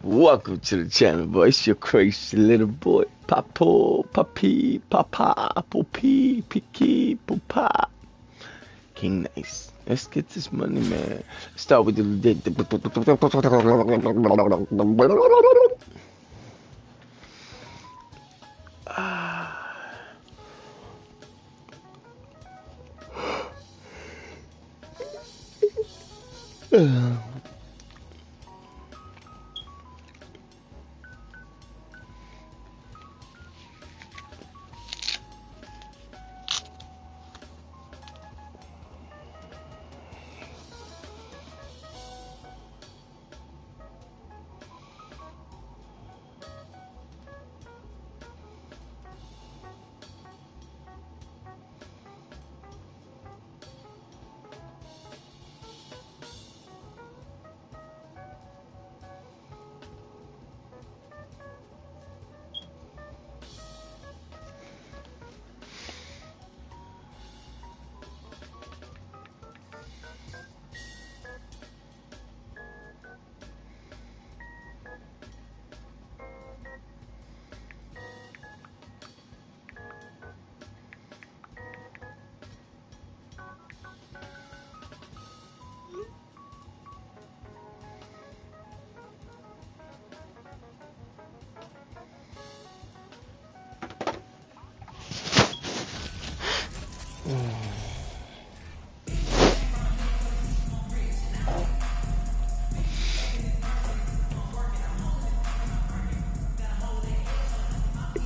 Welcome to the channel, boy. It's your crazy little boy, Papo, Papi, Papa, Popi, Piki, Popa. King Nice. Let's get this money, man. Start with the.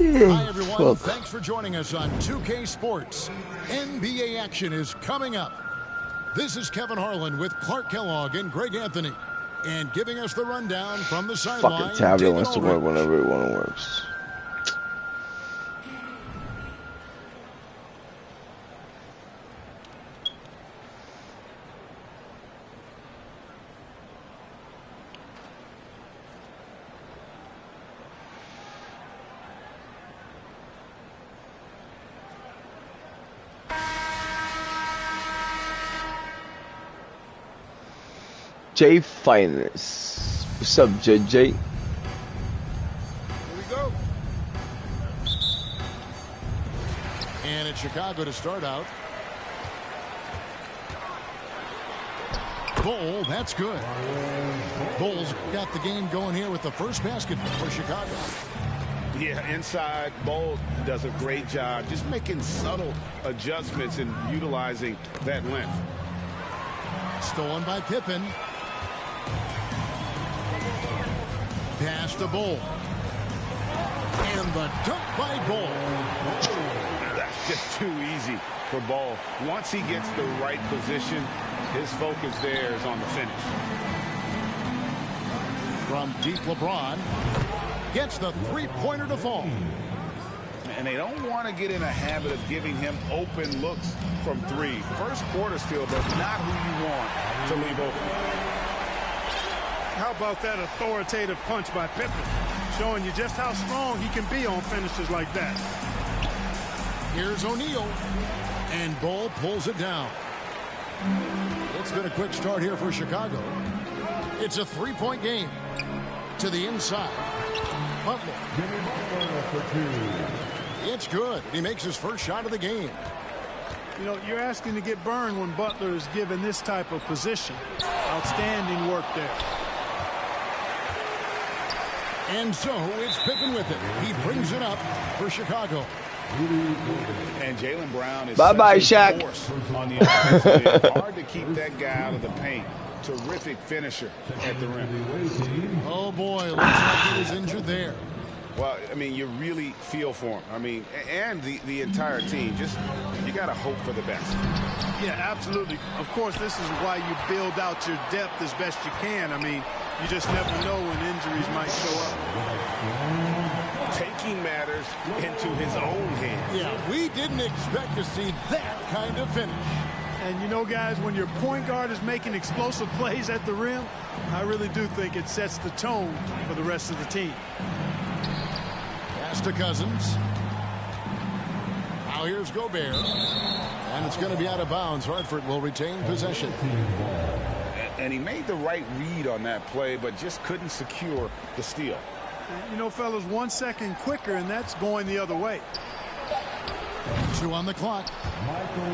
Hi, everyone. Thanks for joining us on 2K Sports. NBA action is coming up. This is Kevin Harlan with Clark Kellogg and Greg Anthony. And giving us the rundown from the sideline. Fucking tablet wants to work whenever it works. Jay Finest. What's up, JJ? Here we go. And it's Chicago to start out. Bull, that's good. Bull's got the game going here with the first basket for Chicago. Yeah, inside, Bull does a great job just making subtle adjustments and utilizing that length. Stolen by Pippen. Pass to Bull. And the dunk by Bull. That's just too easy for Bull. Once he gets the right position, his focus there is on the finish. From deep, LeBron gets the three-pointer to fall. And they don't want to get in a habit of giving him open looks from three. First quarter's field, but not who you want to leave open. How about that authoritative punch by Pippen, showing you just how strong he can be on finishes like that. Here's O'Neal, and Bull pulls it down. It's been a quick start here for Chicago. It's a three-point game. To the inside, Butler. It's good. He makes his first shot of the game. You know, you're asking to get burned when Butler is given this type of position. Outstanding work there. And so it's Pippen with it. He brings it up for Chicago. And Jaylen Brown is bye-bye, Shaq. On the offensive end. Hard to keep that guy out of the paint. Terrific finisher at the rim. Oh, boy. Looks like he was injured there. Well, I mean, you really feel for him. I mean, and the entire team. Just, you got to hope for the best. Yeah, absolutely. Of course, this is why you build out your depth as best you can. I mean, you just never know when injuries might show up. Taking matters into his own hands. Yeah, we didn't expect to see that kind of finish. And you know, guys, when your point guard is making explosive plays at the rim, I really do think it sets the tone for the rest of the team. Pass to Cousins. Now here's Gobert. And it's going to be out of bounds. Hartford will retain possession. And he made the right read on that play, but just couldn't secure the steal. You know, fellas, 1 second quicker, and that's going the other way. 2 on the clock.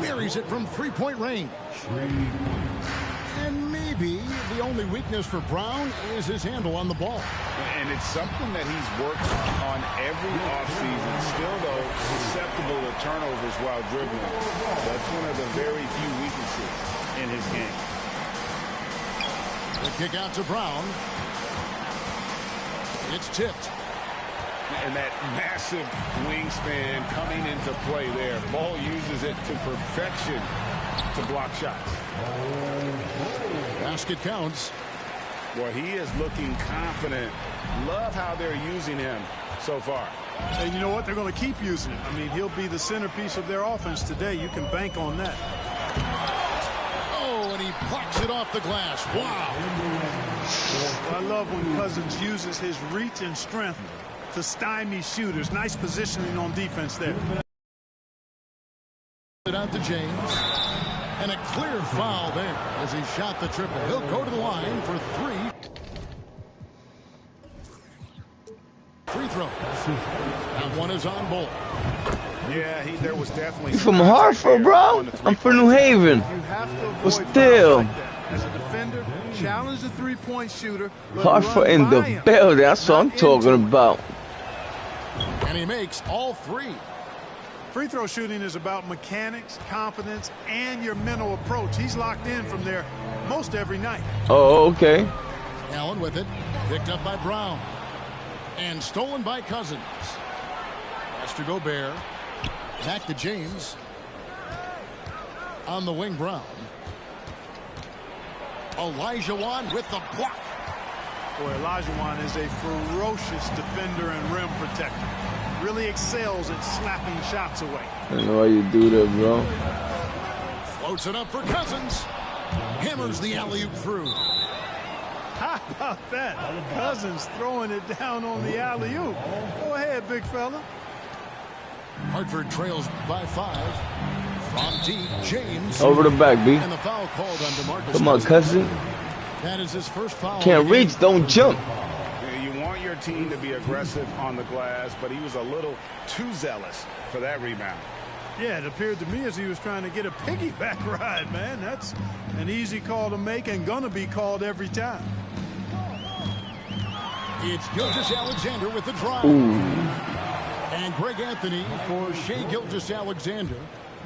Buries it from three-point range. And maybe the only weakness for Brown is his handle on the ball. And it's something that he's worked on every offseason. Still, though, susceptible to turnovers while dribbling. That's one of the very few weaknesses in his game. The kick out to Brown. It's tipped. And that massive wingspan coming into play there. Ball uses it to perfection to block shots. Basket counts. Well, he is looking confident. Love how they're using him so far. And you know what? They're going to keep using him. I mean, he'll be the centerpiece of their offense today. You can bank on that. Oh, and he blocks it off the glass. Wow. I love when Cousins uses his reach and strength to stymie shooters. Nice positioning on defense there. It out to James. And a clear foul there as he shot the triple. He'll go to the line for 3 free throws. That one is on Bull. Yeah, there was definitely. You from Hartford, bro? I'm from New Haven. You have to avoid But still. like that. As a defender, challenge the three-point shooter. Hartford in the building. That's what I'm talking about. And he makes all 3. Free throw shooting is about mechanics, confidence, and your mental approach. He's locked in from there most every night. Oh, okay. Allen with it. Picked up by Brown. And stolen by Cousins. Pass to Gobert. Back to James. On the wing, Brown. Olajuwon with the block. Boy, Olajuwon is a ferocious defender and rim protector. Really excels at slapping shots away. I don't know why you do that, bro. Floats it up for Cousins. Hammers the alley-oop through. How about that? Cousins throwing it down on the alley-oop. Go ahead, big fella. Hartford trails by 5. From deep, James. Over the back, B. And the foul called on DeMarcus. Come on, cousin. That is his first foul. Can't reach, don't jump. You want your team to be aggressive on the glass, but he was a little too zealous for that rebound. Yeah, it appeared to me as he was trying to get a piggyback ride, man. That's an easy call to make and gonna be called every time. It's Gilgeous-Alexander with the drive. Ooh. And Greg Anthony for Shai Gilgeous-Alexander.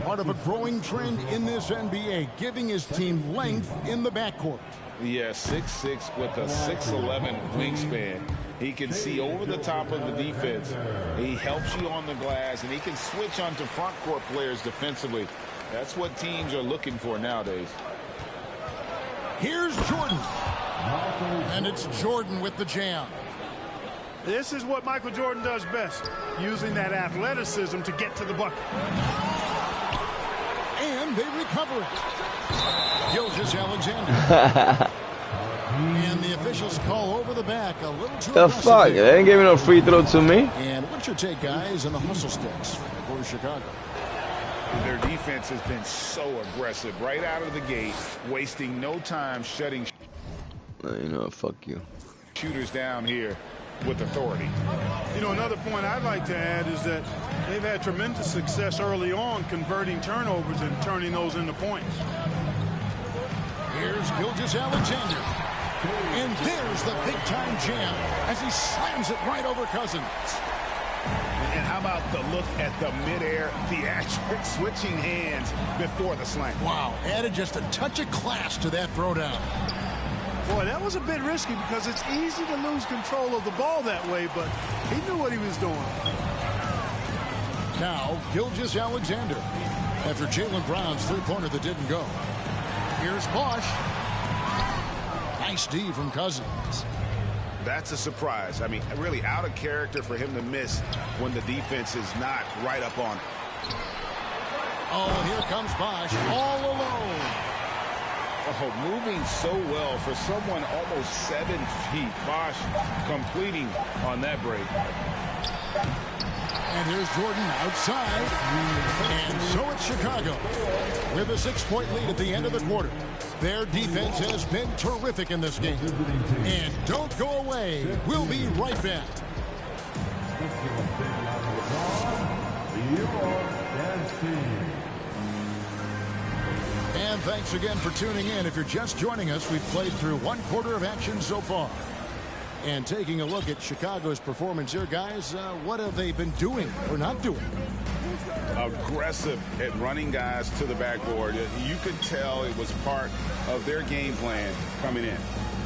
Part of a growing trend in this NBA, giving his team length in the backcourt. Yeah, 6'6" with a 6'11" wingspan. He can see over the top of the defense. He helps you on the glass, and he can switch onto front court players defensively. That's what teams are looking for nowadays. Here's Jordan. And it's Jordan with the jam. This is what Michael Jordan does best, using that athleticism to get to the bucket. And they recover it. Gilgeous-Alexander. And the officials call over the back a little too The aggressive fuck? here. They ain't giving no free throw to me. And what's your take, guys, on the hustle sticks for Chicago? Their defense has been so aggressive right out of the gate, wasting no time shutting You know, fuck you. shooters down here with authority. You know, another point I'd like to add is that they've had tremendous success early on converting turnovers and turning those into points. Here's Gilgeous-Alexander. And there's the big-time jam as he slams it right over Cousins. And how about the look at the midair theatric switching hands before the slam? Wow, added just a touch of class to that throwdown. Boy, that was a bit risky because it's easy to lose control of the ball that way, but he knew what he was doing. Now, Gilgeous-Alexander after Jaylen Brown's three-pointer that didn't go. Here's Bosch. Nice D from Cousins. That's a surprise. I mean, really out of character for him to miss when the defense is not right up on it. Oh, here comes Bosch all alone. Oh, moving so well for someone almost 7 feet. Bosch completing on that break. And here's Jordan outside. And so it's Chicago with a 6-point lead at the end of the quarter. Their defense has been terrific in this game. And don't go away. We'll be right back. And thanks again for tuning in. If you're just joining us, we've played through 1 quarter of action so far. And taking a look at Chicago's performance here, guys, what have they been doing or not doing? Aggressive at running guys to the backboard. You could tell it was part of their game plan coming in.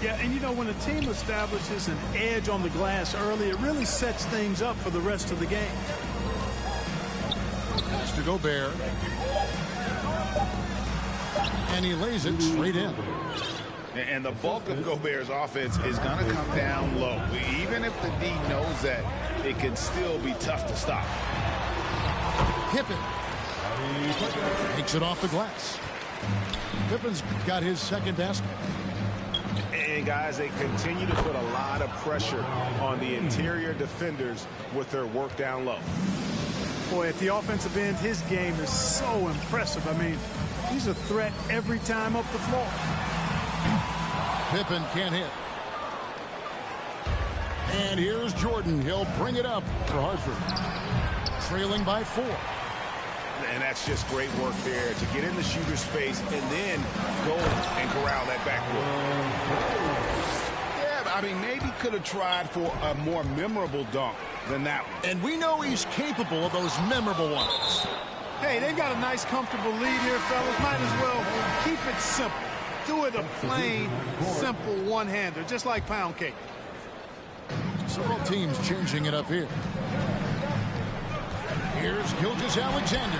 Yeah, and you know, when a team establishes an edge on the glass early, it really sets things up for the rest of the game. Pass to Gobert. And he lays it straight in. And the bulk of Gobert's offense is going to come down low. Even if the D knows that, it can still be tough to stop. Pippen takes it off the glass. Pippen's got his second basket. And, guys, they continue to put a lot of pressure on the interior defenders with their work down low. Boy, at the offensive end, his game is so impressive. I mean, he's a threat every time up the floor. Pippen can't hit. And here's Jordan. He'll bring it up for Hartford. Trailing by 4. And that's just great work there to get in the shooter's space and then go and corral that backboard. Yeah, I mean, maybe could have tried for a more memorable dunk than that one. And we know he's capable of those memorable ones. Hey, they've got a nice, comfortable lead here, fellas. Might as well keep it simple. Do it a plain, simple one-hander, just like pound cake. Several teams changing it up here. Here's Gilgeous-Alexander.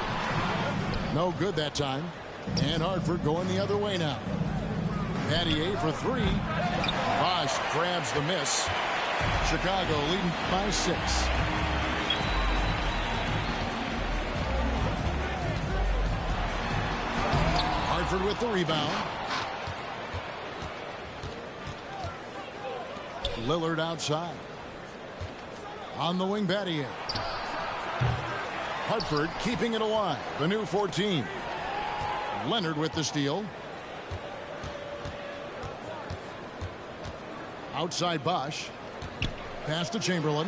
No good that time. And Hartford going the other way now. Battier for 3. Bosch grabs the miss. Chicago leading by 6. Hartford with the rebound. Lillard outside. On the wing, Battier. Hartford keeping it alive. The new 14. Leonard with the steal. Outside Bosch. Pass to Chamberlain.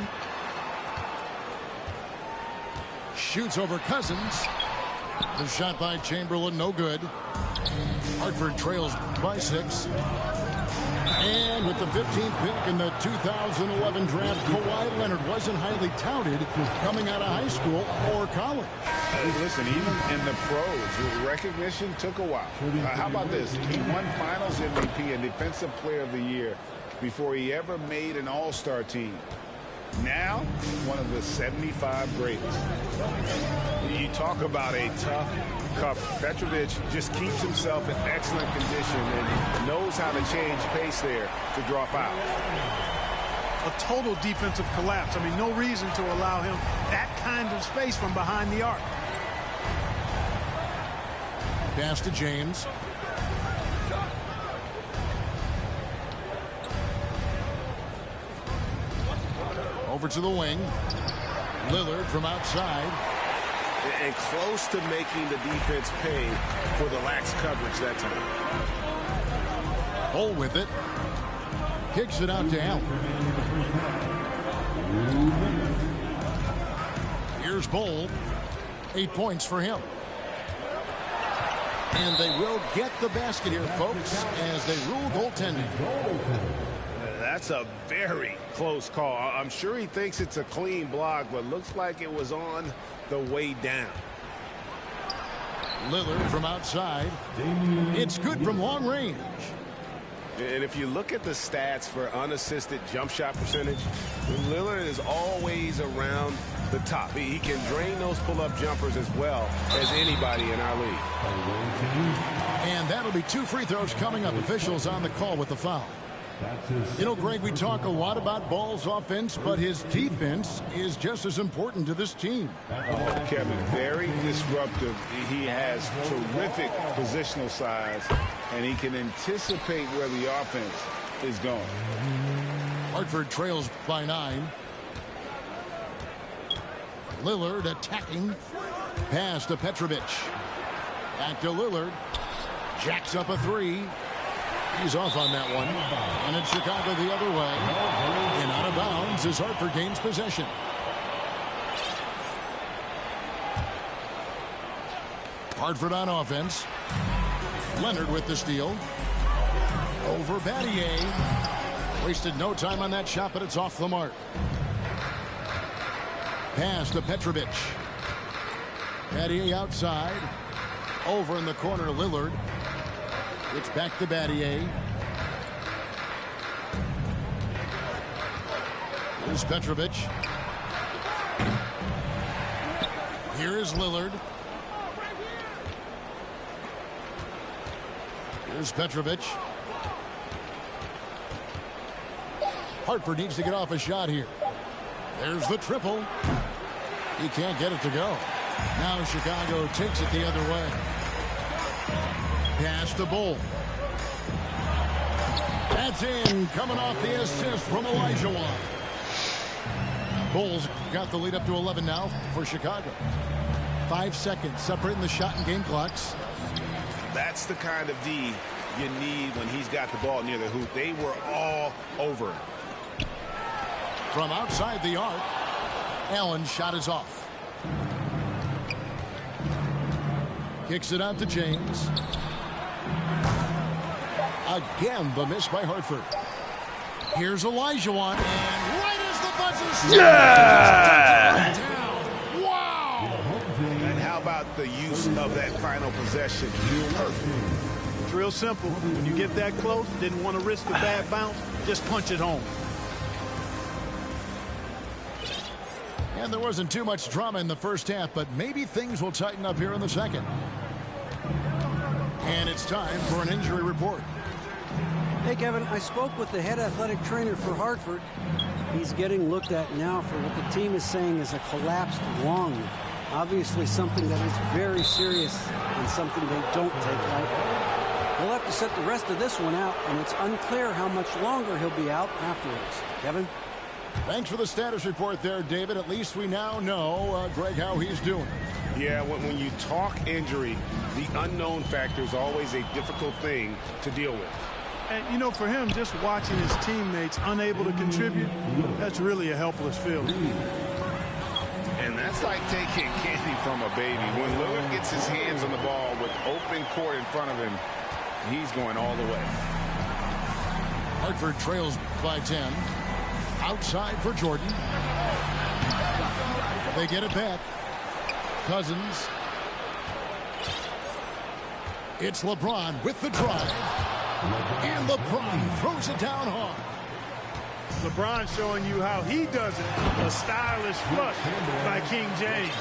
Shoots over Cousins. The shot by Chamberlain, no good. Hartford trails by 6. And with the 15th pick in the 2011 draft, Kawhi Leonard wasn't highly touted coming out of high school or college. Listen, even in the pros, recognition took a while. How about this? He won Finals MVP and Defensive Player of the Year before he ever made an All-Star team. Now, one of the 75 greatest. You talk about a tough cover. Petrovic just keeps himself in excellent condition and knows how to change pace there to draw fouls. A total defensive collapse. I mean, no reason to allow him that kind of space from behind the arc. Pass to James. Over to the wing. Lillard from outside. And close to making the defense pay for the lax coverage that time. Bull with it. Kicks it out to Allen. Here's Bull. 8 points for him. And they will get the basket here, folks, as they rule goaltending. That's a very close call. I'm sure he thinks it's a clean block, but looks like it was on the way down. Lillard from outside. It's good from long range. And if you look at the stats for unassisted jump shot percentage, Lillard is always around the top. He can drain those pull-up jumpers as well as anybody in our league. And that'll be 2 free throws coming up. Officials on the call with the foul. You know, Greg, we talk a lot about Ball's offense, but his defense is just as important to this team. Oh, Kevin, very disruptive. He has terrific positional size, and he can anticipate where the offense is going. Hartford trails by 9. Lillard attacking. Pass to Petrovic. Back to Lillard. Jacks up a three. He's off on that one. And it's Chicago the other way. And out of bounds as Hartford gains possession. Hartford on offense. Leonard with the steal. Over Battier. Wasted no time on that shot, but it's off the mark. Pass to Petrovic. Battier outside. Over in the corner, Lillard. It's back to Battier. Here's Petrovic. Here is Lillard. Here's Petrovic. Hartford needs to get off a shot here. There's the triple. He can't get it to go. Now Chicago takes it the other way. Pass to Bull. That's in. Coming off the assist from Olajuwon. Bulls got the lead up to 11 now for Chicago. 5 seconds separating the shot and game clocks. That's the kind of D you need when he's got the ball near the hoop. They were all over it. From outside the arc, Allen's shot is off. Kicks it out to James. Again, the miss by Hartford. Here's Olajuwon, and right as the buzzer. Yeah! Wow! And how about the use of that final possession? Perfect. It's real simple. When you get that close, didn't want to risk a bad bounce, just punch it home. And there wasn't too much drama in the first half, but maybe things will tighten up here in the second. And it's time for an injury report. Hey, Kevin, I spoke with the head athletic trainer for Hartford. He's getting looked at now for what the team is saying is a collapsed lung. Obviously something that is very serious and something they don't take lightly. He'll have to set the rest of this one out, and it's unclear how much longer he'll be out afterwards. Kevin? Thanks for the status report there, David. At least we now know, Greg, how he's doing. Yeah, when you talk injury, the unknown factor is always a difficult thing to deal with. And, you know, for him, just watching his teammates unable to contribute, that's really a helpless feeling. And that's like taking candy from a baby. When Lillard gets his hands on the ball with open court in front of him, he's going all the way. Hartford trails by 10. Outside for Jordan. They get it back. Cousins. It's LeBron with the drive. And LeBron throws it down hard. LeBron showing you how he does it. A stylish flush by King James.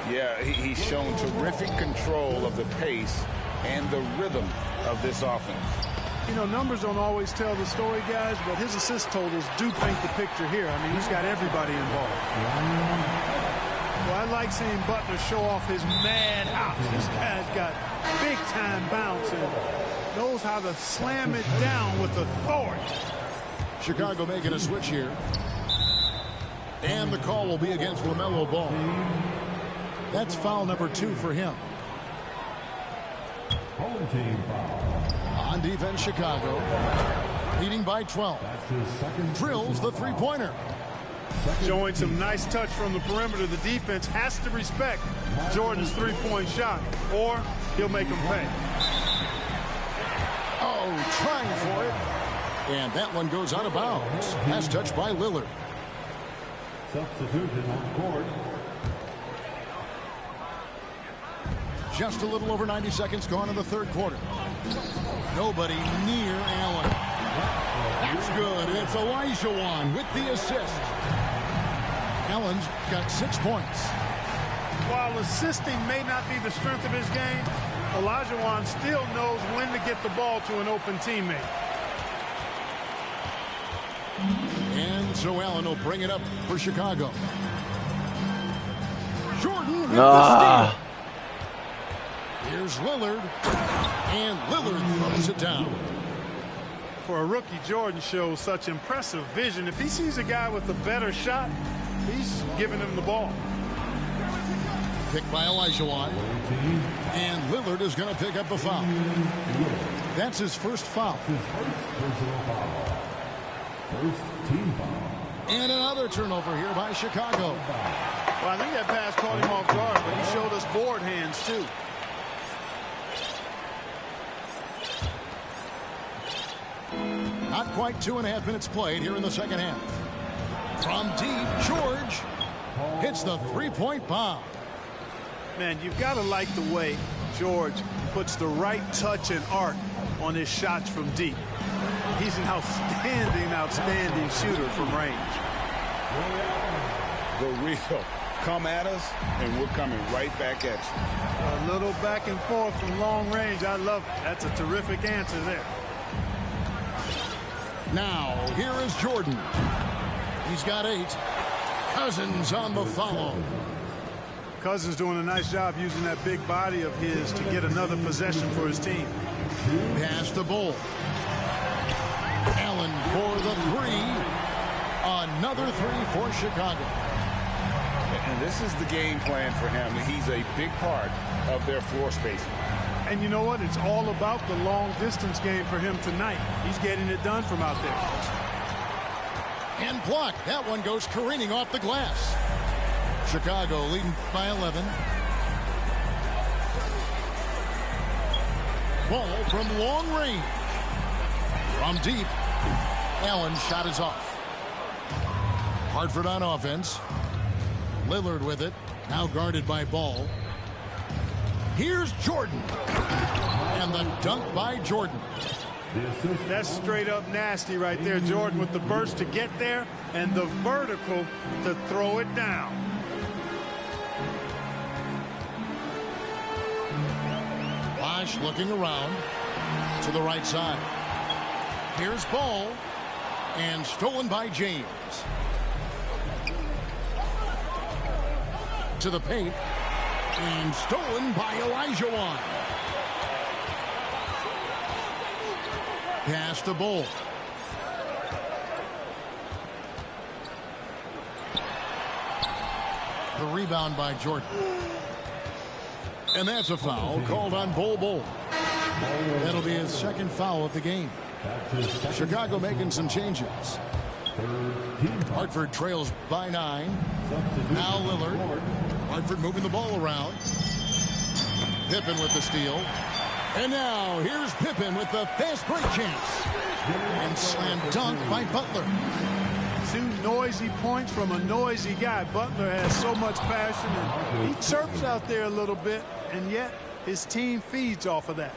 Yeah, he's shown terrific control of the pace and the rhythm of this offense. You know, numbers don't always tell the story, guys, but his assist totals do paint the picture here. I mean, he's got everybody involved. Well, I like seeing Butler show off his mad hops. This guy's got big-time bounce and knows how to slam it down with authority. Chicago making a switch here. And the call will be against LaMelo Ball. That's foul number 2 for him. Home team foul. On defense, Chicago leading by 12. Drills the three-pointer. Showing some nice touch from the perimeter. The defense has to respect Jordan's three-point shot, or he'll make them pay. Oh, trying for it. And that one goes out of bounds. Pass touch by Lillard. Substitution on court. Just a little over 90 seconds gone in the third quarter. Nobody near Allen. That's good. It's Olajuwon with the assist. Allen's got 6 points. While assisting may not be the strength of his game, Olajuwon still knows when to get the ball to an open teammate. And so Allen will bring it up for Chicago. Jordan with the steal. Here's Lillard. And Lillard throws it down. For a rookie, Jordan shows such impressive vision. If he sees a guy with a better shot, he's giving him the ball. Picked by Olajuwon. And Lillard is going to pick up a foul. That's his first foul. First team foul. And another turnover here by Chicago. Well, I think that pass caught him off guard, but he showed us board hands, too. Not quite 2.5 minutes played here in the second half. From deep, George hits the three-point bomb. Man, you've got to like the way George puts the right touch and arc on his shots from deep. He's an outstanding shooter from range. The real come at us, and we're coming right back at you. A little back and forth from long range. I love it. That's a terrific answer there. Now, here is Jordan. He's got 8. Cousins on the follow. Cousins doing a nice job using that big body of his to get another possession for his team. Pass to Bull. Allen for the 3. Another 3 for Chicago. And this is the game plan for him. He's a big part of their floor spacing. And you know what? It's all about the long distance game for him tonight. He's getting it done from out there. And blocked. That one goes careening off the glass. Chicago leading by 11. Ball from long range. From deep. Allen's shot is off. Hartford on offense. Lillard with it. Now guarded by Ball. Here's Jordan. And the dunk by Jordan. That's straight up nasty right there. Jordan with the burst to get there and the vertical to throw it down. Bosh looking around to the right side. Here's Ball. And stolen by James. To the paint. And stolen by Olajuwon. Pass to Bull. The rebound by Jordan. And that's a foul called on Bull. That'll be his second foul of the game. Chicago making some changes. Hartford trails by 9. Now Lillard. Hartford moving the ball around. Pippen with the steal. And now here's Pippen with the fast break chance. And slam dunk by Butler. 2 noisy points from a noisy guy. Butler has so much passion, and he chirps out there a little bit, and yet his team feeds off of that.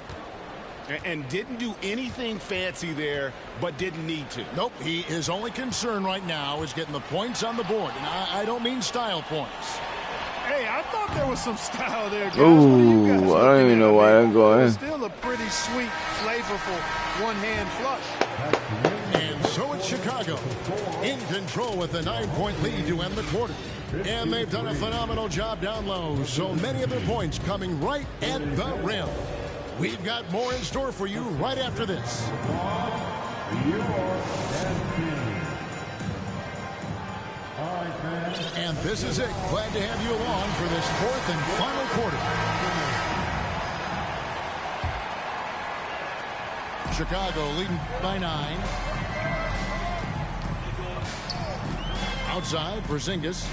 And didn't do anything fancy there, but didn't need to. Nope, his only concern right now is getting the points on the board. And I don't mean style points. Hey, I thought there was some style there, guys. Ooh, I don't even know why I'm going. Still a pretty sweet, flavorful one-hand flush. And so it's Chicago in control with a 9-point lead to end the quarter. And they've done a phenomenal job down low. So many of their points coming right at the rim. We've got more in store for you right after this. And this is it. Glad to have you along for this 4th and final quarter. Chicago leading by 9. Outside, Porzingis.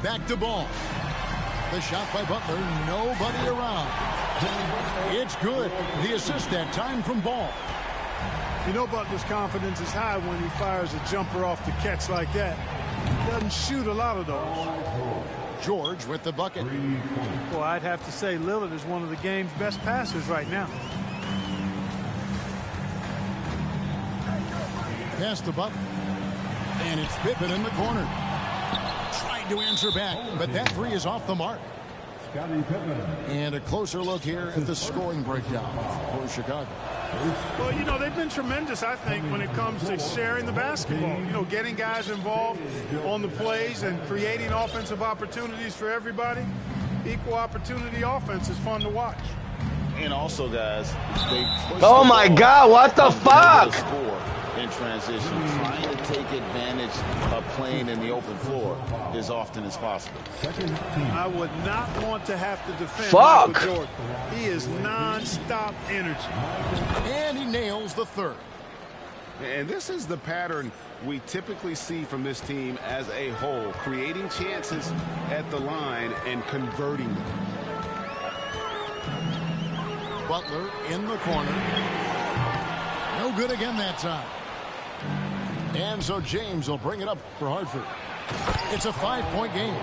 Back to Ball. The shot by Butler. Nobody around. It's good. The assist that time from Ball. You know Butler's confidence is high when he fires a jumper off the catch like that. He doesn't shoot a lot of those. George with the bucket. Well, I'd have to say Lillard is one of the game's best passers right now. Pass to Butler. And it's Pippen in the corner. Trying to answer back, but that 3 is off the mark. Scottie Pippen. And a closer look here at the scoring breakdown for Chicago. Well, you know, they've been tremendous, I think, when it comes to sharing the basketball. You know, getting guys involved on the plays and creating offensive opportunities for everybody. Equal opportunity offense is fun to watch. And also, guys, they Oh my God, what the fuck? Score and in transition, trying to take advantage of playing in the open floor as often as possible. I would not want to have to defend Fuck. Michael Jordan. He is non-stop energy. And he nails the third. And this is the pattern we typically see from this team as a whole, creating chances at the line and converting them. Butler in the corner. No good again that time. And so James will bring it up for Hartford. It's a 5-point game.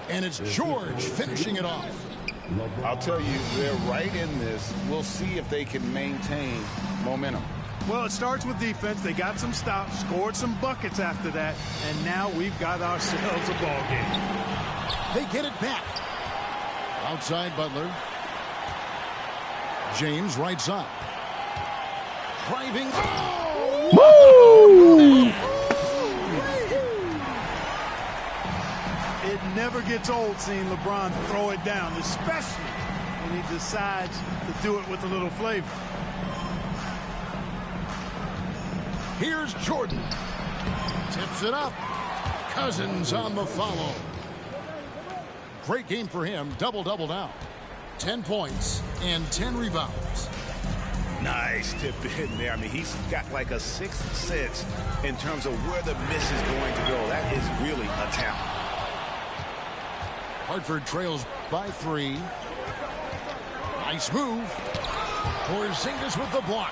And it's George finishing it off. I'll tell you, they're right in this. We'll see if they can maintain momentum. Well, it starts with defense. They got some stops, scored some buckets after that, and now we've got ourselves a ball game. They get it back. Outside Butler. James right side. Driving. Woo! It never gets old seeing LeBron throw it down, especially when he decides to do it with a little flavor. Here's Jordan. Tips it up. Cousins on the follow. Great game for him. Double-double now. 10 points and 10 rebounds. Nice tip in there. I mean, he's got like a sixth sense in terms of where the miss is going to go. That is really a talent. Hartford trails by 3. Nice move. Porzingis with the block.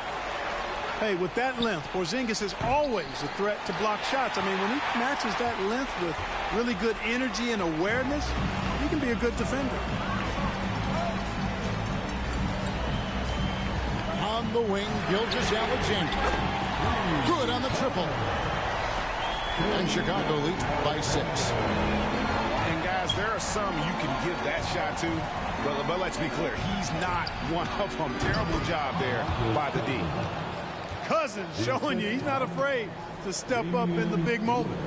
Hey, with that length, Porzingis is always a threat to block shots. I mean, when he matches that length with really good energy and awareness, he can be a good defender. On the wing, Gilgeous-Alexander. Good on the triple. And Chicago leads by 6. And guys, there are some you can give that shot to, but let's be clear, he's not one of them. Terrible job there by the D. Cousins showing you he's not afraid to step up in the big moment.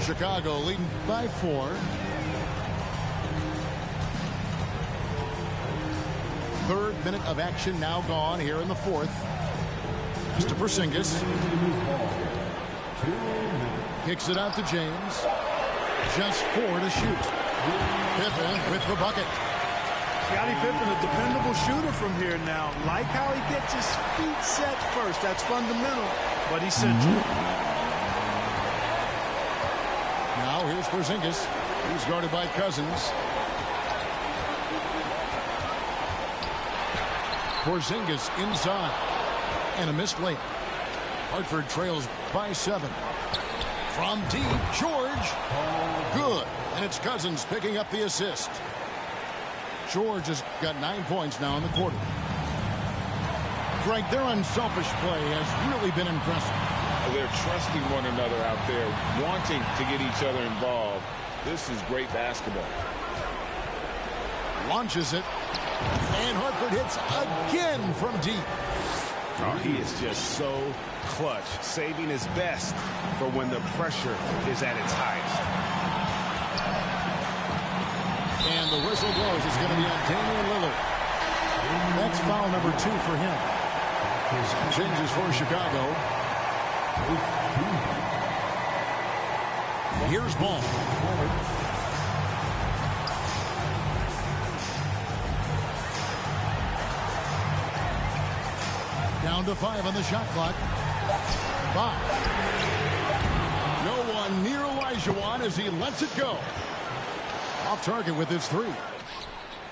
Chicago leading by 4. Third minute of action now gone here in the fourth. Mr. Porzingis. Kicks it out to James. Just 4 to shoot. Pippen with the bucket. Scottie Pippen, a dependable shooter from here now. Like how he gets his feet set first. That's fundamental, but he's central. Now here's Porzingis. He's guarded by Cousins. Porzingis inside. And a missed layup. Hartford trails by 7. From deep, George. Good. And it's Cousins picking up the assist. George has got 9 points now in the quarter. Greg, their unselfish play has really been impressive. They're trusting one another out there, wanting to get each other involved. This is great basketball. Launches it. And Hartford hits again from deep. Oh, he is just so clutch, saving his best for when the pressure is at its highest. And the whistle blows. It's going to be on Damian Lillard. That's foul number 2 for him. Some changes for Chicago. Here's Ball. Down to 5 on the shot clock. 5. No one near Olajuwon as he lets it go. Off target with his 3.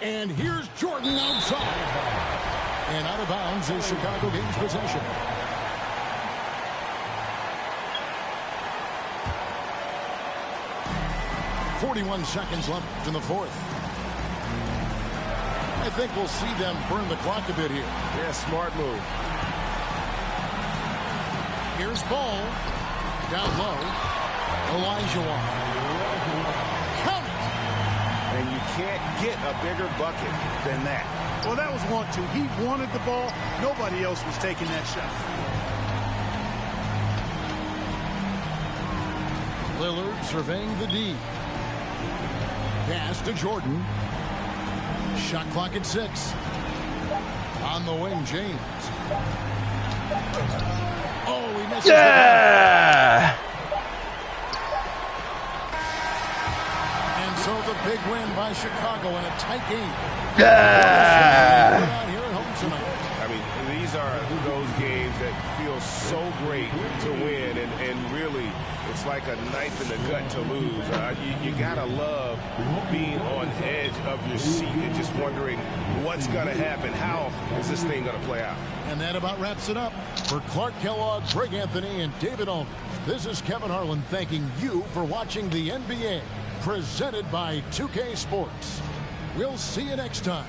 And here's Jordan outside. And out of bounds is Chicago gains possession. .41 seconds left in the fourth. I think we'll see them burn the clock a bit here. Yeah, smart move. Here's Ball. Down low. Olajuwon. Count it. And you can't get a bigger bucket than that. Well, that was 1-2. He wanted the ball. Nobody else was taking that shot. Lillard surveying the D. Pass to Jordan. Shot clock at 6. On the wing, James. Oh, he misses. Yeah! And so the big win by Chicago in a tight game. Yeah! Out here at home tonight. I mean, these are those games that feel so great to win, and really, it's like a knife in the gut to lose. You gotta love being on edge of your seat and just wondering what's gonna happen. How is this thing gonna play out? And that about wraps it up. For Clark Kellogg, Greg Anthony, and David Allman, this is Kevin Harlan thanking you for watching the NBA, presented by 2K Sports. We'll see you next time.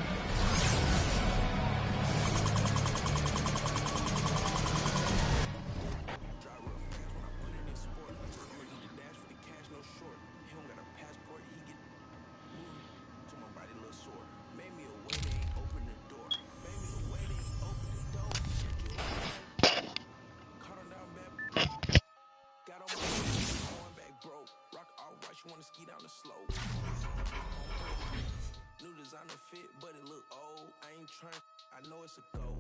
New designer fit, but it look old. I ain't trying. I know it's a go.